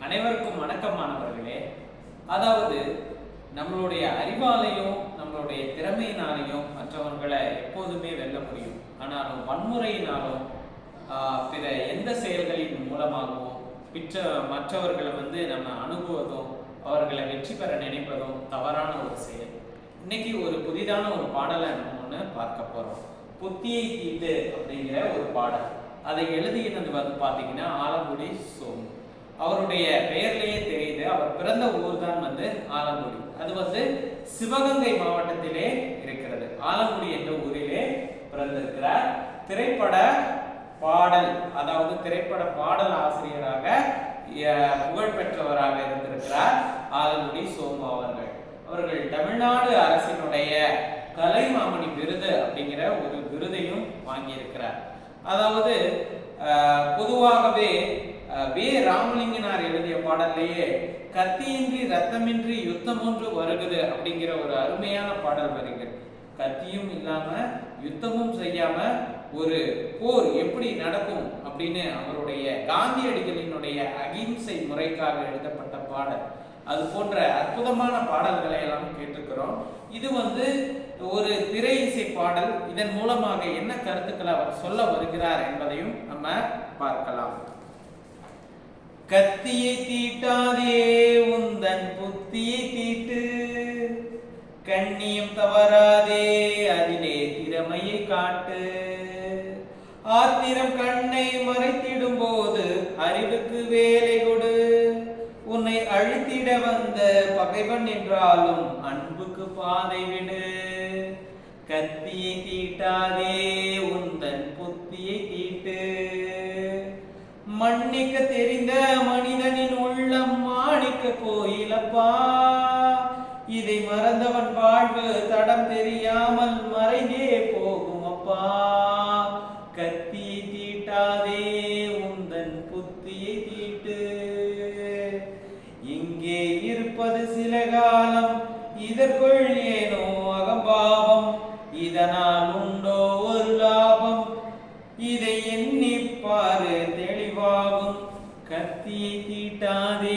அனைவருக்கும் வணக்கம் மாணவர்களே. அதாவது நம்மளுடைய அறிவாலையும் நம்மளுடைய திறமையினாலையும் மற்றவர்களை எப்போதுமே வெல்ல முடியும். ஆனாலும் வன்முறையினாலும் பிற எந்த செயல்களின் மூலமாகவும் மற்றவர்களை நம்ம அணுகுவதும் அவர்களை வெற்றி பெற நினைப்பதும் தவறான ஒரு செயல். இன்னைக்கு ஒரு புதிதான ஒரு பாடலை நம்ம ஒன்று பார்க்க போறோம். புத்தியை தீட்டு அப்படிங்கிற ஒரு பாடல். அதை எழுதினது பார்த்தீங்கன்னா ஆலங்குடி சோமு. அவருடைய பெயர்லேயே தெரியுது, அவர் பிறந்த ஊர் தான் ஆலங்குடி. அது சிவகங்கை மாவட்டத்திலே இருக்கிறது. ஆலங்குடி என்ற ஊரிலே பிறந்திருக்கிறார். திரைப்பட பாடல், அதாவது திரைப்பட பாடல் ஆசிரியராக புகழ்பெற்றவராக இருந்திருக்கிறார் ஆலங்குடி சோமு அவர்கள் தமிழ்நாடு அரசினுடைய கலைமாமணி விருது அப்படிங்கிற ஒரு விருதையும் வாங்கியிருக்கிறார். அதாவது பொதுவாகவே வே ராமலிங்கனார் எழுதிய பாடல்லையே கத்தியின்றி ரத்தமின்றி யுத்தம் ஒன்று வருகுது அப்படிங்கிற ஒரு அருமையான பாடல் வருகிறது. கத்தியும் இல்லாம யுத்தமும் செய்யாம ஒரு போர் எப்படி நடக்கும் அப்படின்னு அவருடைய காந்தியடிகளினுடைய அகிம்சை முறைக்காக எழுதப்பட்ட பாடல். அது போன்ற அற்புதமான பாடல்களை எல்லாம் கேட்டிருக்கிறோம். இது ஒரு திரை இசை பாடல். இதன் மூலமாக என்ன கருத்துக்களை அவர் சொல்ல வருகிறார் என்பதையும் நம்ம பார்க்கலாம். கத்தியை தீட்டாதே உந்தன் புத்தியை தீட்டு, கண்ணியம் தவறாதே அதிலே திறமையை காட்டு, ஆத்திரம் கண்ணை மறைத்திடும் போது அறிவுக்கு வேலை கொடு, உன்னை அழித்திட வந்த பகைவன் என்றாலும் அன்புக்கு பாதை விடு, கத்தியை தீட்டாதே உந்தன் புத்தியை தீட்டு, மன்னிக்க தெரிந்த மனிதனின் உள்ளம் மாணிக்க கோயிலப்பா, இதை மறந்தவன் வாழ்வு தடம் தெரியாமல் மறைந்தே போகும் அப்பா, கத்தியை தீட்டாதே உந்தன் புத்தியை தீட்டு, இங்கே இருப்பது சில காலம் இதற்குள் ஏனோ அகம்பாவம், இதனால் உண்டோ ஒரு லாபம், இதை எண்ணிப்பாரு தெளிவாகும், கத்தியை தீட்டாதே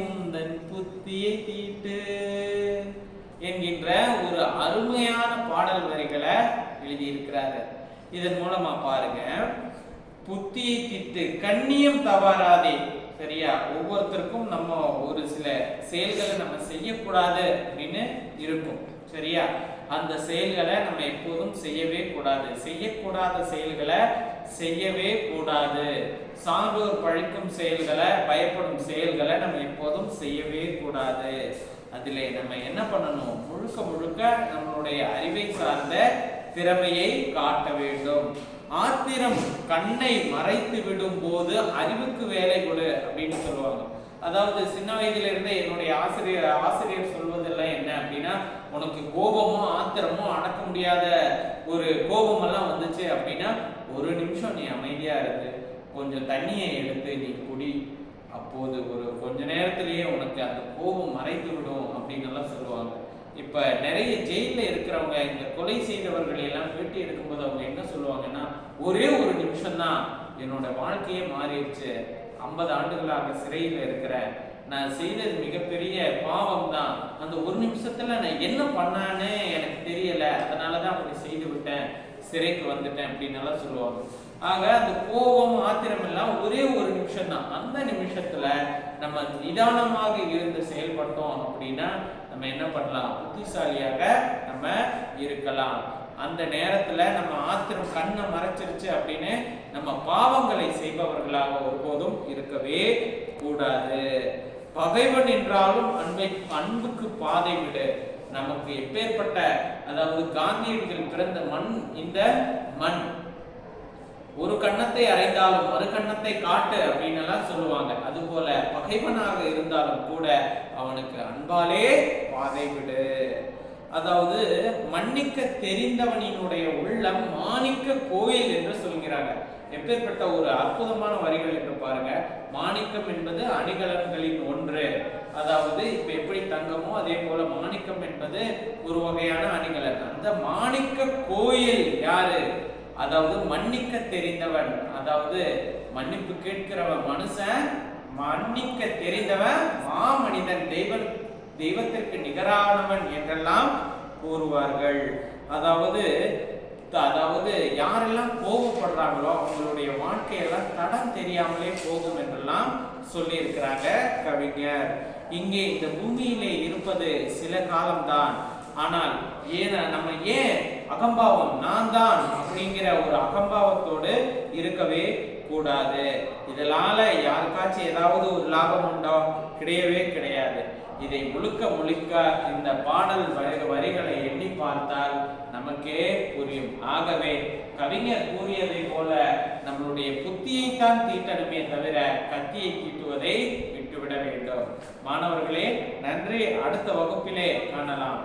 உந்தன் புத்தியை தீட்டு என்கின்ற ஒரு அருமையான பாடல் வரிகளை எழுதியிருக்கிறாரு. இதன் மூலமா பாருங்க, புத்தியை தீட்டு, கண்ணியம் தவறாதே. சரியா, ஒவ்வொருத்தருக்கும் நம்ம ஒரு சில செயல்களை நம்ம செய்யக்கூடாது அப்படின்னு இருக்கும். சரியா, அந்த செயல்களை நம்ம எப்போதும் செய்யவே கூடாது. செய்யக்கூடாத செயல்களை செய்யவே கூடாது. சான்றோர் பழிக்கும் செயல்களை, பயப்படும் செயல்களை நம்ம எப்போதும் செய்யவே கூடாது. அதிலே நம்ம என்ன பண்ணணும், முழுக்க நம்மளுடைய அறிவை சார்ந்த திறமையை காட்ட வேண்டும். ஆத்திரம் கண்ணை மறைத்து விடும் போது அறிவுக்கு வேலை கொடு அப்படின்னு சொல்லுவாங்க. அதாவது சின்ன வயதுல இருந்தே என்னுடைய ஆசிரியர் சொல்வதெல்லாம் என்ன அப்படின்னா, உனக்கு கோபமும் ஆத்திரமும் அடக்க முடியாத ஒரு கோபம் எல்லாம் வந்துச்சு அப்படின்னா ஒரு நிமிஷம் நீ அமைதியா இருந்து கொஞ்சம் தண்ணியை எடுத்து நீ குடி, அப்போது ஒரு கொஞ்ச நேரத்திலேயே உனக்கு அந்த கோபம் மறைத்து விடும் அப்படின்னு எல்லாம் சொல்லுவாங்க. இப்ப நிறைய ஜெயில இருக்கிறவங்க இந்த கொலை செய்தவர்கள் எல்லாம் பேட்டி எடுக்கும்போது அவங்க என்ன சொல்லுவாங்கன்னா, ஒரே ஒரு நிமிஷம் தான் என்னோட வாழ்க்கையே மாறிடுச்சு, 50 ஆண்டுகளாக சிறையில் இருக்கிற நான் செய்தது மிகப்பெரிய பாவம் தான், அந்த ஒரு நிமிஷத்துல நான் என்ன பண்ணான்னு எனக்கு தெரியல, அதனாலதான் அப்படி செய்து விட்டேன், சிறைக்கு வந்துட்டேன் அப்படின்னு எல்லாம் சொல்லுவாங்க. ஆக அந்த கோபம் ஆத்திரம் எல்லாம் ஒரே ஒரு நிமிஷம் தான். அந்த நிமிஷத்துல நம்ம நிதானமாக இருந்து செயல்பட்டோம் அப்படின்னா நம்ம என்ன பண்ணலாம், புத்திசாலியாக நம்ம இருக்கலாம். அந்த நேரத்துல நம்ம ஆத்திரம் கண்ணை மறைச்சிருச்சு அப்படின்னு நம்ம பாவங்களை செய்பவர்களாக ஒருபோதும் இருக்கவே கூடாது. பகைவன் என்றாலும் அன்புக்கு பாதை விடு. நமக்கு எப்பேற்பட்ட, அதாவது காந்தியடிகள் பிறந்த மண் இந்த மண், ஒரு கண்ணத்தை அறைந்தாலும் மறு கண்ணத்தை காட்டு அப்படின்னு எல்லாம் சொல்லுவாங்க. அதுபோல பகைவனாக இருந்தாலும் கூட அவனுக்கு அன்பாலே பாதை விடு. அதாவது மன்னிக்க தெரிந்தவனினுடைய உள்ளம் மாணிக்க கோயில் என்று சொல்கிறாங்க. எப்பேற்பட்ட ஒரு அற்புதமான வரிகள் என்று பாருங்க. மாணிக்கம் என்பது அணிகலன்களின் ஒன்று. அதாவது இப்ப எப்படி தங்கமோ அதே போல மாணிக்கம் என்பது ஒரு வகையான அணிகலன். அந்த மாணிக்க கோயில் யாரு? அதாவது மன்னிக்க தெரிந்தவன், அதாவது மன்னிப்பு கேட்கிறவன் மனுஷன் மன்னிக்க தெரிந்தவன் மாமனிதன், தெய்வத்திற்கு நிகரானவன் என்றெல்லாம் கூறுவார்கள். அதாவது யாரெல்லாம் கோபப்படுறாங்களோ அவங்களுடைய வாழ்க்கையெல்லாம் தடம் தெரியாமலே போகும் என்றெல்லாம் சொல்லி இருக்கிறாங்க கவிஞர். இங்கே இந்த பூமியிலே இருப்பது சில காலம்தான். ஆனால் நம்ம ஏன் அகம்பாவம், நான் தான் அப்படிங்கிற ஒரு அகம்பாவத்தோடு இருக்கவே கூடாது. இதனால யாருக்காச்சும் ஏதாவது ஒரு லாபம் உண்டோ? கிடையவே கிடையாது. இதை முழுக்க இந்த பாடல் வரிகளை எண்ணி பார்த்தால் நமக்கே புரியும். ஆகவே கவிஞர் கூறியதை போல நம்மளுடைய புத்தியைத்தான் தீட்டணுமே தவிர கத்தியை தீட்டுவதை விட்டுவிட வேண்டும். மாணவர்களே, நன்றி. அடுத்த வகுப்பிலே காணலாம்.